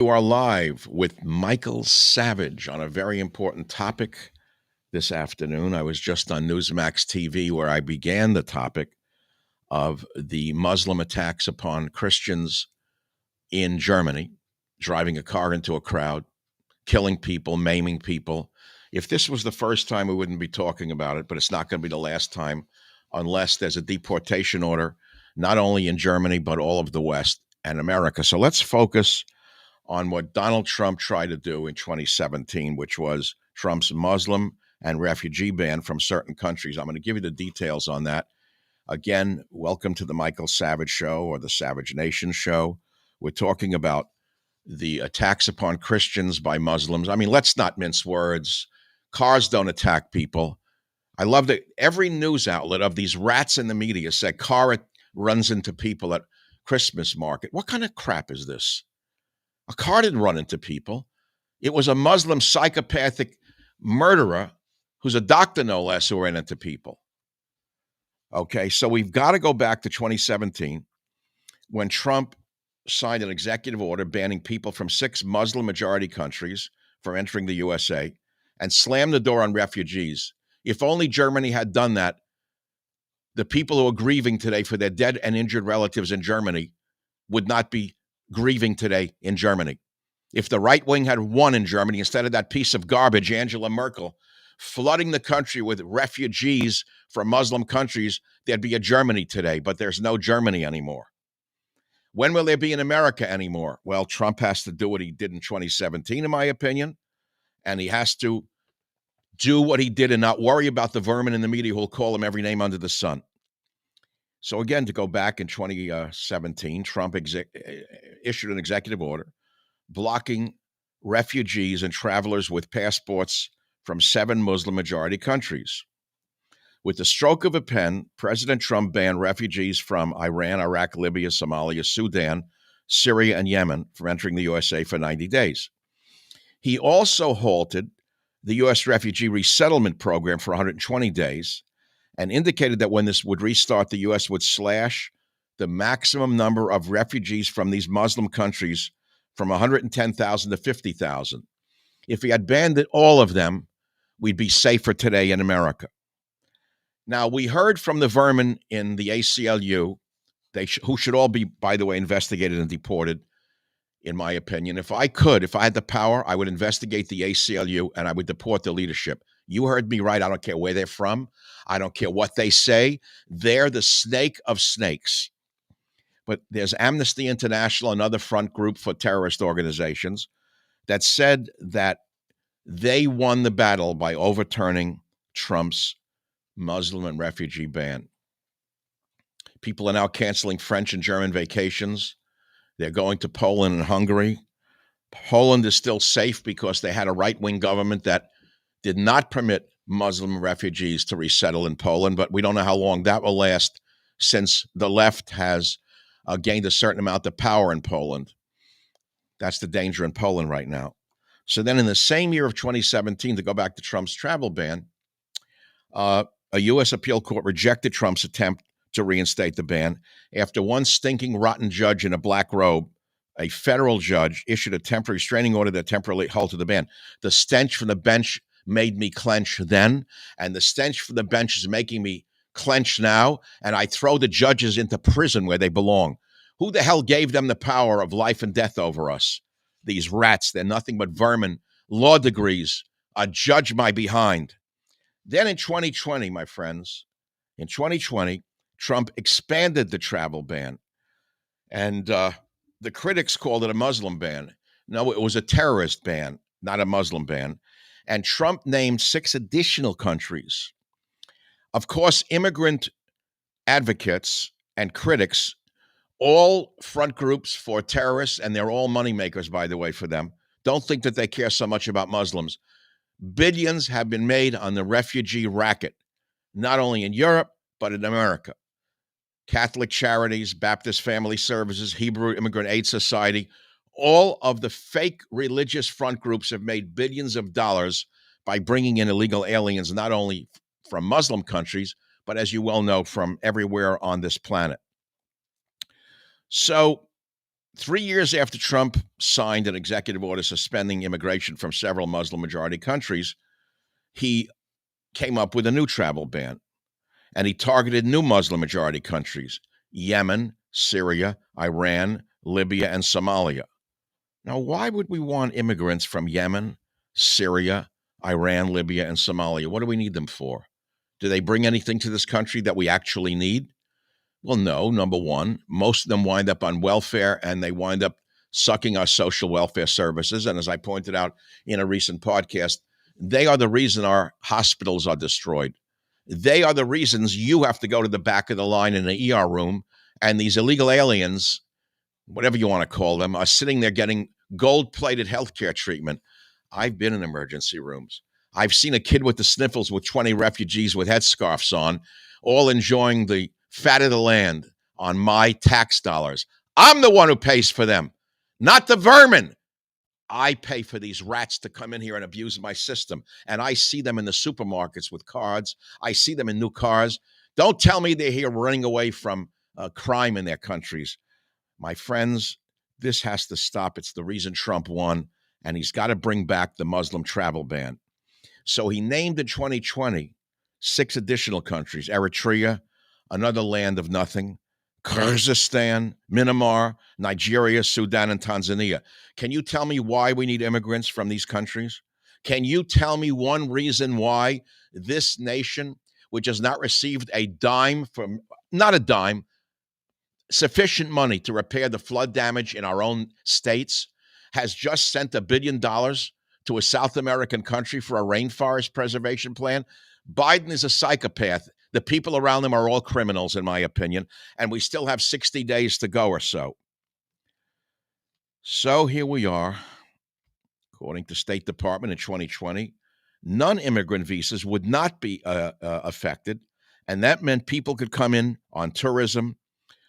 We are live with Michael Savage on a very important topic this afternoon. I was just on Newsmax TV where I began the topic of the Muslim attacks upon Christians in Germany, driving a car into a crowd, killing people, maiming people. If this was the first time, we wouldn't be talking about it, but it's not going to be the last time unless there's a deportation order, not only in Germany, but all of the West and America. So let's focus on what Donald Trump tried to do in 2017, which was Trump's Muslim and refugee ban from certain countries. I'm going to give you the details on that. Again, welcome to the Michael Savage Show or the Savage Nation Show. We're talking about the attacks upon Christians by Muslims. I mean, let's not mince words. Cars don't attack people. I love that every news outlet of these rats in the media said car runs into people at Christmas market. What kind of crap is this? A car didn't run into people. It was a Muslim psychopathic murderer who's a doctor, no less, who ran into people. Okay, so we've got to go back to 2017 when Trump signed an executive order banning people from 6 Muslim-majority countries from entering the USA and slammed the door on refugees. If only Germany had done that, the people who are grieving today for their dead and injured relatives in Germany would not be grieving today in Germany. If the right wing had won in Germany instead of that piece of garbage, Angela Merkel, flooding the country with refugees from Muslim countries, there'd be a Germany today, but there's no Germany anymore. When will there be an America anymore? Well, Trump has to do what he did in 2017, in my opinion, and he has to do what he did and not worry about the vermin in the media who will call him every name under the sun. So again, to go back in 2017, Trump issued an executive order blocking refugees and travelers with passports from 7 Muslim-majority countries. With the stroke of a pen, President Trump banned refugees from Iran, Iraq, Libya, Somalia, Sudan, Syria, and Yemen from entering the USA for 90 days. He also halted the U.S. refugee resettlement program for 120 days and indicated that when this would restart, the U.S. would slash the maximum number of refugees from these Muslim countries from 110,000 to 50,000. If he had banned all of them, we'd be safer today in America. Now, we heard from the vermin in the ACLU, who should all be, by the way, investigated and deported, in my opinion. If I had the power, I would investigate the ACLU and I would deport the leadership. You heard me right. I don't care where they're from. I don't care what they say. They're the snake of snakes. But there's Amnesty International, another front group for terrorist organizations, that said that they won the battle by overturning Trump's Muslim and refugee ban. People are now canceling French and German vacations. They're going to Poland and Hungary. Poland is still safe because they had a right-wing government that did not permit Muslim refugees to resettle in Poland, but we don't know how long that will last since the left has gained a certain amount of power in Poland. That's the danger in Poland right now. So then in the same year of 2017, to go back to Trump's travel ban, a U.S. appeal court rejected Trump's attempt to reinstate the ban after one stinking, rotten judge in a black robe, a federal judge, issued a temporary restraining order that temporarily halted the ban. The stench from the bench made me clench then, and the stench from the bench is making me clench now, and I throw the judges into prison where they belong. Who the hell gave them the power of life and death over us? These rats, they're nothing but vermin. Law degrees, a judge my behind. Then in 2020, my friends, in 2020, Trump expanded the travel ban. And the critics called it a Muslim ban. No, it was a terrorist ban, not a Muslim ban. And Trump named 6 additional countries. Of course, immigrant advocates and critics, all front groups for terrorists, and they're all moneymakers, by the way, for them, don't think that they care so much about Muslims. Billions have been made on the refugee racket, not only in Europe, but in America. Catholic Charities, Baptist Family Services, Hebrew Immigrant Aid Society, all of the fake religious front groups have made billions of dollars by bringing in illegal aliens, not only from Muslim countries, but as you well know, from everywhere on this planet. So 3 years after Trump signed an executive order suspending immigration from several Muslim majority countries, he came up with a new travel ban, and he targeted new Muslim majority countries: Yemen, Syria, Iran, Libya, and Somalia. Now, why would we want immigrants from Yemen, Syria, Iran, Libya, and Somalia? What do we need them for? Do they bring anything to this country that we actually need? Well, no. Number one, most of them wind up on welfare, and they wind up sucking our social welfare services. And as I pointed out in a recent podcast, they are the reason our hospitals are destroyed. They are the reasons you have to go to the back of the line in the ER room, and these illegal aliens, whatever you want to call them, are sitting there getting gold-plated healthcare treatment. I've been in emergency rooms. I've seen a kid with the sniffles with 20 refugees with headscarves on, all enjoying the fat of the land on my tax dollars. I'm the one who pays for them, not the vermin. I pay for these rats to come in here and abuse my system. And I see them in the supermarkets with cards. I see them in new cars. Don't tell me they're here running away from crime in their countries. My friends, this has to stop. It's the reason Trump won, and he's got to bring back the Muslim travel ban. So he named in 2020 6 additional countries: Eritrea, another land of nothing, Kyrgyzstan, Myanmar, Nigeria, Sudan, and Tanzania. Can you tell me why we need immigrants from these countries? Can you tell me one reason why this nation, which has not received a dime from, not a dime, sufficient money to repair the flood damage in our own states, has just sent $1 billion to a South American country for a rainforest preservation plan? Biden is a psychopath. The people around him are all criminals, in my opinion, and we still have 60 days to go or so. So here we are. According to State Department in 2020, non-immigrant visas would not be affected, and that meant people could come in on tourism,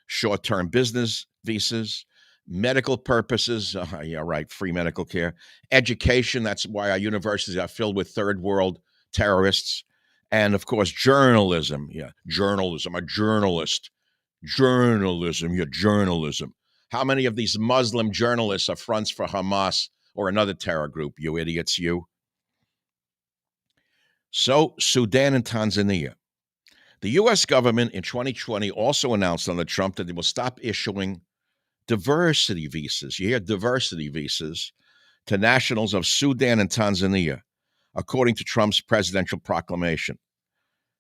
short-term business visas, medical purposes, yeah, right, free medical care, education. That's why our universities are filled with third world terrorists. And of course, journalism. Yeah, journalism, a journalist. Journalism, yeah, journalism. How many of these Muslim journalists are fronts for Hamas or another terror group, you idiots, you? So, Sudan and Tanzania. The U.S. government in 2020 also announced under Trump that they will stop issuing diversity visas. You hear diversity visas to nationals of Sudan and Tanzania, according to Trump's presidential proclamation.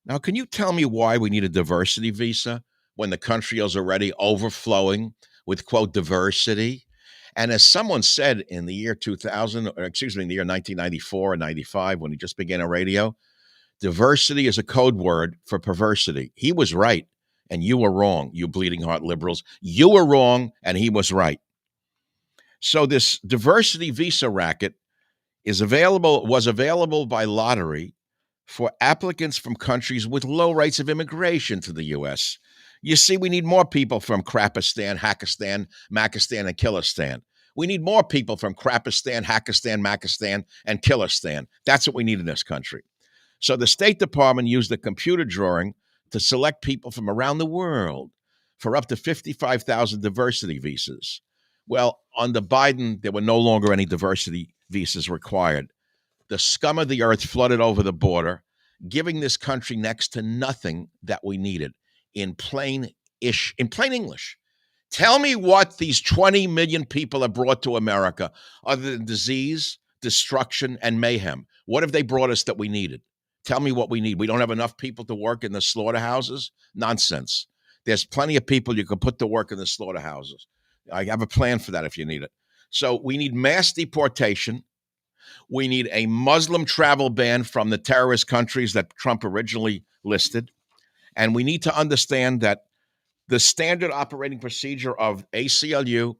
Now, can you tell me why we need a diversity visa when the country is already overflowing with, quote, diversity? And as someone said in the year 2000, or excuse me, in the year 1994 or 95, when he just began a radio, diversity is a code word for perversity. He was right, and you were wrong, you bleeding heart liberals. You were wrong, and he was right. So this diversity visa racket was available by lottery for applicants from countries with low rates of immigration to the U.S. You see, we need more people from Krapistan, Hakistan, Makistan, and Killistan. We need more people from Krapistan, Hakistan, Makistan, and Killistan. That's what we need in this country. So the State Department used a computer drawing to select people from around the world for up to 55,000 diversity visas. Well, under Biden, there were no longer any diversity visas required. The scum of the earth flooded over the border, giving this country next to nothing that we needed. In plain English, tell me what these 20 million people have brought to America other than disease, destruction, and mayhem. What have they brought us that we needed? Tell me what we need. We don't have enough people to work in the slaughterhouses? Nonsense. There's plenty of people you can put to work in the slaughterhouses. I have a plan for that if you need it. So we need mass deportation. We need a Muslim travel ban from the terrorist countries that Trump originally listed. And we need to understand that the standard operating procedure of ACLU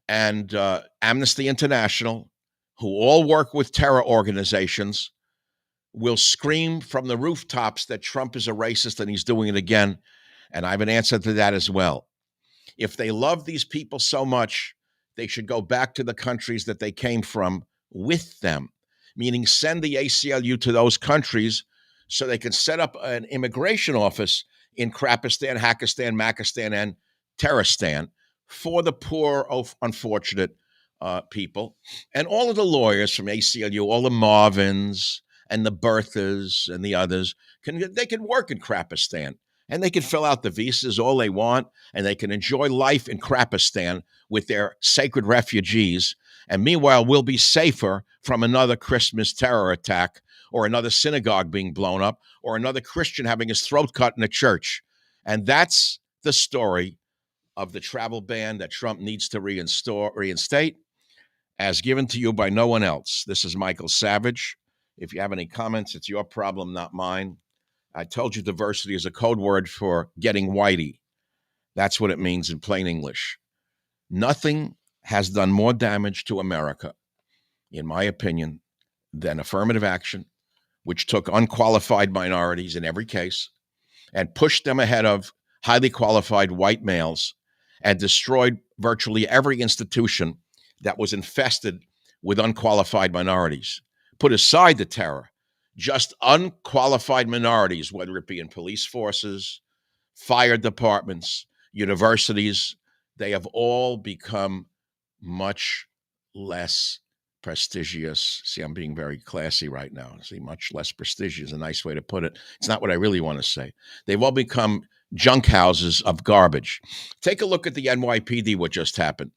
and Amnesty International, who all work with terror organizations, will scream from the rooftops that Trump is a racist and he's doing it again. And I have an answer to that as well. If they love these people so much, they should go back to the countries that they came from with them, meaning send the ACLU to those countries so they can set up an immigration office in Krapistan, Hakistan, Makistan, and Terroristan for the poor, unfortunate people. And all of the lawyers from ACLU, all the Marvins and the Berthas and the others, they can work in Krapistan. And they can fill out the visas all they want, and they can enjoy life in Krapistan with their sacred refugees. And meanwhile, we'll be safer from another Christmas terror attack or another synagogue being blown up or another Christian having his throat cut in a church. And that's the story of the travel ban that Trump needs to reinstate, as given to you by no one else. This is Michael Savage. If you have any comments, it's your problem, not mine. I told you diversity is a code word for getting whitey. That's what it means in plain English. Nothing has done more damage to America, in my opinion, than affirmative action, which took unqualified minorities in every case and pushed them ahead of highly qualified white males and destroyed virtually every institution that was infested with unqualified minorities. Put aside the terror, just unqualified minorities, whether it be in police forces, fire departments, universities, they have all become much less prestigious. See, I'm being very classy right now. See, much less prestigious is a nice way to put it. It's not what I really want to say. They've all become junk houses of garbage. Take a look at the NYPD, what just happened.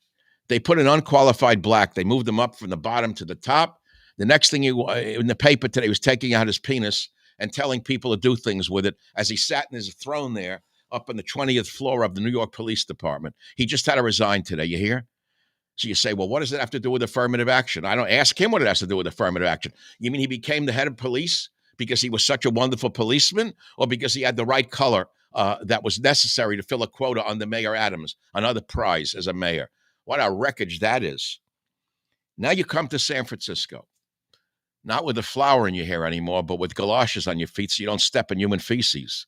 They put an unqualified black. They moved them up from the bottom to the top. The next thing in the paper today was taking out his penis and telling people to do things with it as he sat in his throne there up on the 20th floor of the New York Police Department. He just had to resign today, you hear? So you say, well, what does it have to do with affirmative action? I don't ask him what it has to do with affirmative action. You mean he became the head of police because he was such a wonderful policeman, or because he had the right color that was necessary to fill a quota on the Mayor Adams, another prize as a mayor? What a wreckage that is. Now you come to San Francisco, not with a flower in your hair anymore, but with galoshes on your feet so you don't step in human feces.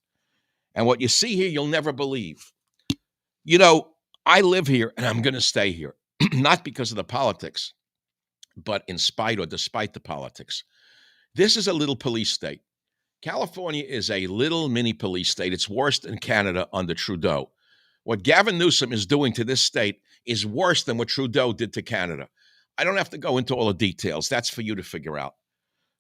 And what you see here, you'll never believe. You know, I live here and I'm going to stay here, not because of the politics, but in spite or despite the politics. This is a little police state. California is a little mini police state. It's worse than Canada under Trudeau. What Gavin Newsom is doing to this state is worse than what Trudeau did to Canada. I don't have to go into all the details. That's for you to figure out.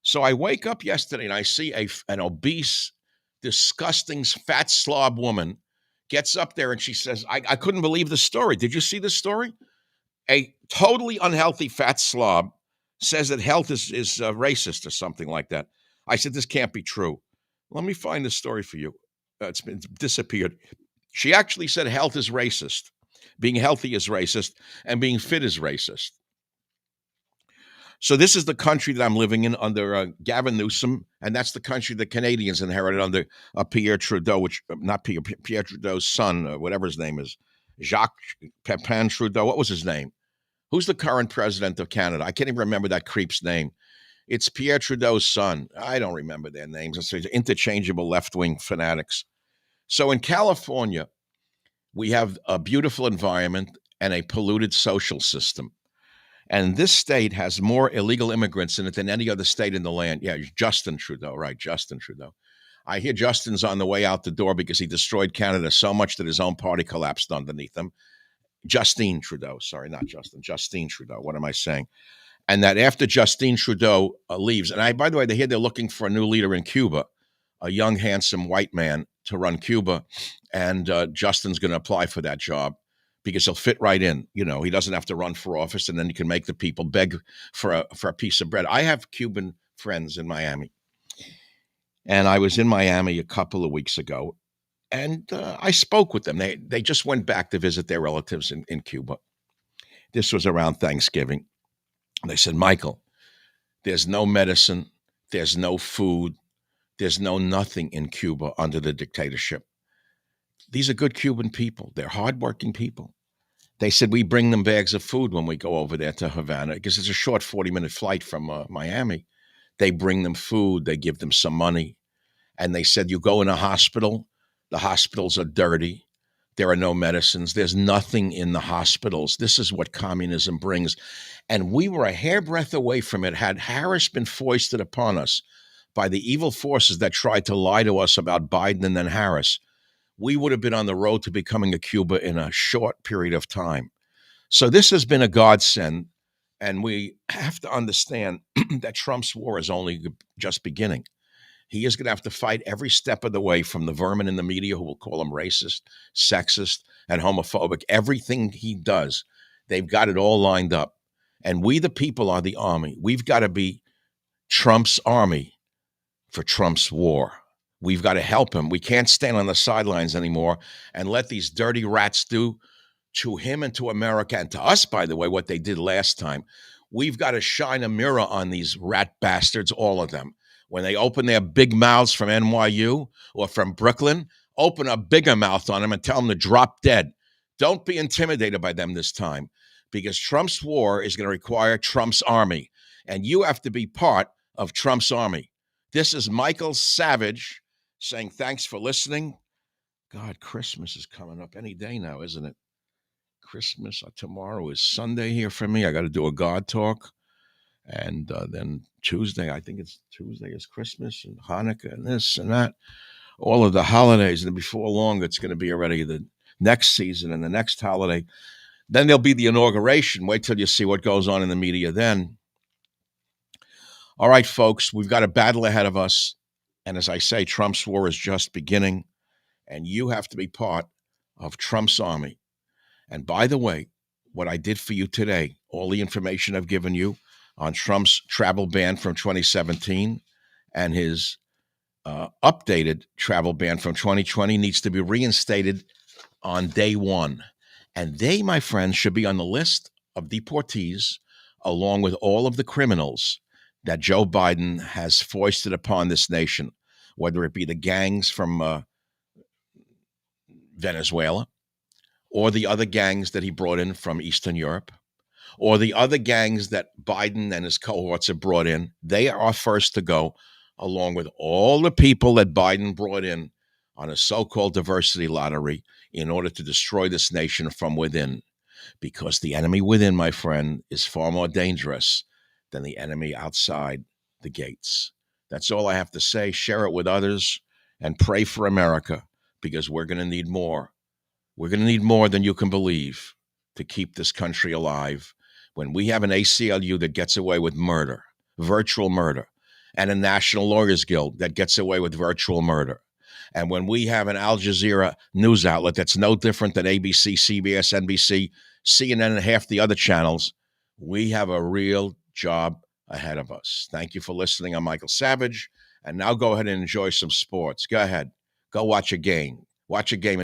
So I wake up yesterday and I see an obese, disgusting, fat slob woman gets up there and she says, I couldn't believe the story. Did you see this story? A totally unhealthy fat slob says that health is racist or something like that. I said, this can't be true. Let me find the story for you. It's disappeared. She actually said health is racist. Being healthy is racist, and being fit is racist. So this is the country that I'm living in under Gavin Newsom, and that's the country the Canadians inherited under Pierre Trudeau, Pierre Trudeau's son, whatever his name is, Jacques Pepin Trudeau. What was his name? Who's the current president of Canada? I can't even remember that creep's name. It's Pierre Trudeau's son. I don't remember their names. It's interchangeable left-wing fanatics. So in California, we have a beautiful environment and a polluted social system. And this state has more illegal immigrants in it than any other state in the land. Yeah, Justin Trudeau, right, Justin Trudeau. I hear Justin's on the way out the door because he destroyed Canada so much that his own party collapsed underneath him. Justine Trudeau, sorry, not Justin, Justine Trudeau. What am I saying? And that after Justine Trudeau leaves, and by the way, they hear they're looking for a new leader in Cuba, a young, handsome white man to run Cuba, and Justin's going to apply for that job because he'll fit right in. You know, he doesn't have to run for office, and then he can make the people beg for a piece of bread. I have Cuban friends in Miami, and I was in Miami a couple of weeks ago, and I spoke with them. They just went back to visit their relatives in Cuba. This was around Thanksgiving. They said, Michael, there's no medicine, there's no food, there's no nothing in Cuba under the dictatorship. These are good Cuban people. They're hardworking people. They said, we bring them bags of food when we go over there to Havana because it's a short 40-minute flight from Miami. They bring them food. They give them some money. And they said, you go in a hospital, the hospitals are dirty. There are no medicines. There's nothing in the hospitals. This is what communism brings. And we were a hairbreadth away from it had Harris been foisted upon us by the evil forces that tried to lie to us about Biden and then Harris. we would have been on the road to becoming a Cuba in a short period of time. So this has been a godsend, and we have to understand that Trump's war is only just beginning. He is going to have to fight every step of the way, from the vermin in the media who will call him racist, sexist, and homophobic. Everything he does, they've got it all lined up. And we, the people, are the army. We've got to be Trump's army for Trump's war. We've got to help him. We can't stand on the sidelines anymore and let these dirty rats do to him and to America, and to us, by the way, what they did last time. We've got to shine a mirror on these rat bastards, all of them. When they open their big mouths from NYU or from Brooklyn, open a bigger mouth on them and tell them to drop dead. Don't be intimidated by them this time, because Trump's war is going to require Trump's army, and you have to be part of Trump's army. This is Michael Savage saying thanks for listening. God, Christmas is coming up any day now, isn't it? Christmas. Tomorrow is Sunday here for me. I got to do a God talk. And then Tuesday, I think it's Tuesday is Christmas and Hanukkah and this and that. All of the holidays. And before long, it's going to be already the next season and the next holiday. Then there'll be the inauguration. Wait till you see what goes on in the media then. All right, folks, we've got a battle ahead of us. And as I say, Trump's war is just beginning. And you have to be part of Trump's army. And by the way, what I did for you today, all the information I've given you on Trump's travel ban from 2017 and his updated travel ban from 2020 needs to be reinstated on day one. And they, my friends, should be on the list of deportees, along with all of the criminals that Joe Biden has foisted upon this nation, whether it be the gangs from Venezuela, or the other gangs that he brought in from Eastern Europe, or the other gangs that Biden and his cohorts have brought in. They are first to go, along with all the people that Biden brought in on a so-called diversity lottery in order to destroy this nation from within. Because the enemy within, my friend, is far more dangerous than the enemy outside the gates. That's all I have to say. Share it with others and pray for America, because we're going to need more. We're going to need more than you can believe to keep this country alive. When we have an ACLU that gets away with murder, virtual murder, and a National Lawyers Guild that gets away with virtual murder, and when we have an Al Jazeera news outlet that's no different than ABC, CBS, NBC, CNN, and half the other channels, we have a real job ahead of us. Thank you for listening. I'm Michael Savage. And now go ahead and enjoy some sports. Go ahead. Go watch a game. Watch a game.